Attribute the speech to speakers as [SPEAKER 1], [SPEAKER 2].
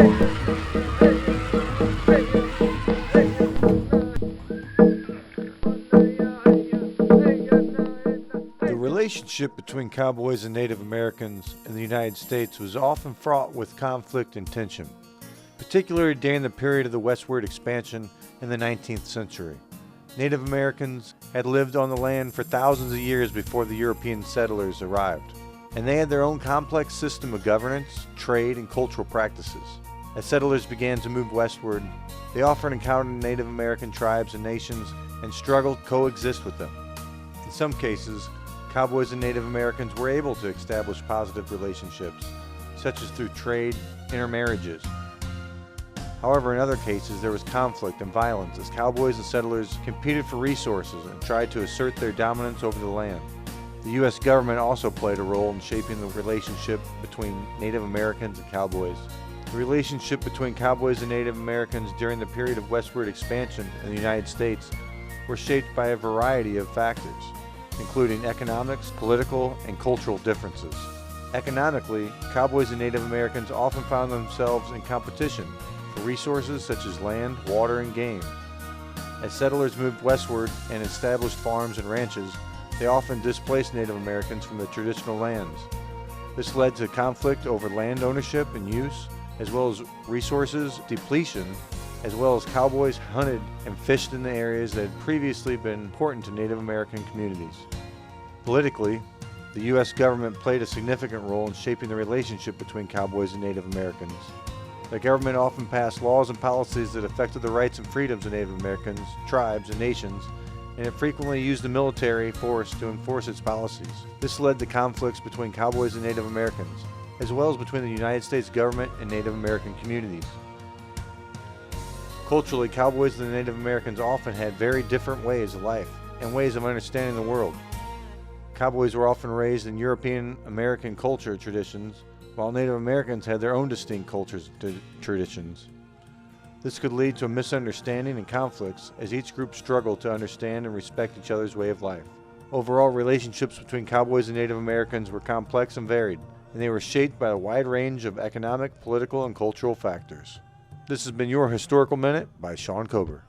[SPEAKER 1] The relationship between cowboys and Native Americans in the United States was often fraught with conflict and tension, particularly during the period of the westward expansion in the 19th century. Native Americans had lived on the land for thousands of years before the European settlers arrived, and they had their own complex system of governance, trade, and cultural practices. As settlers began to move westward, they often encountered Native American tribes and nations and struggled to coexist with them. In some cases, cowboys and Native Americans were able to establish positive relationships, such as through trade, intermarriages. However, in other cases, there was conflict and violence as cowboys and settlers competed for resources and tried to assert their dominance over the land. The U.S. government also played a role in shaping the relationship between Native Americans and cowboys. The relationship between cowboys and Native Americans during the period of westward expansion in the United States were shaped by a variety of factors, including economics, political, and cultural differences. Economically, cowboys and Native Americans often found themselves in competition for resources such as land, water, and game. As settlers moved westward and established farms and ranches, they often displaced Native Americans from their traditional lands. This led to conflict over land ownership and use, as well as resources depletion, as well as cowboys hunted and fished in the areas that had previously been important to Native American communities. Politically, the U.S. government played a significant role in shaping the relationship between cowboys and Native Americans. The government often passed laws and policies that affected the rights and freedoms of Native Americans, tribes, and nations, and it frequently used the military force to enforce its policies. This led to conflicts between cowboys and Native Americans, as well as between the United States government and Native American communities. Culturally, cowboys and the Native Americans often had very different ways of life and ways of understanding the world. Cowboys were often raised in European American culture traditions, while Native Americans had their own distinct cultures and traditions. This could lead to a misunderstanding and conflicts as each group struggled to understand and respect each other's way of life. Overall, relationships between cowboys and Native Americans were complex and varied, and they were shaped by a wide range of economic, political, and cultural factors. This has been your Historical Minute by Sean Kober.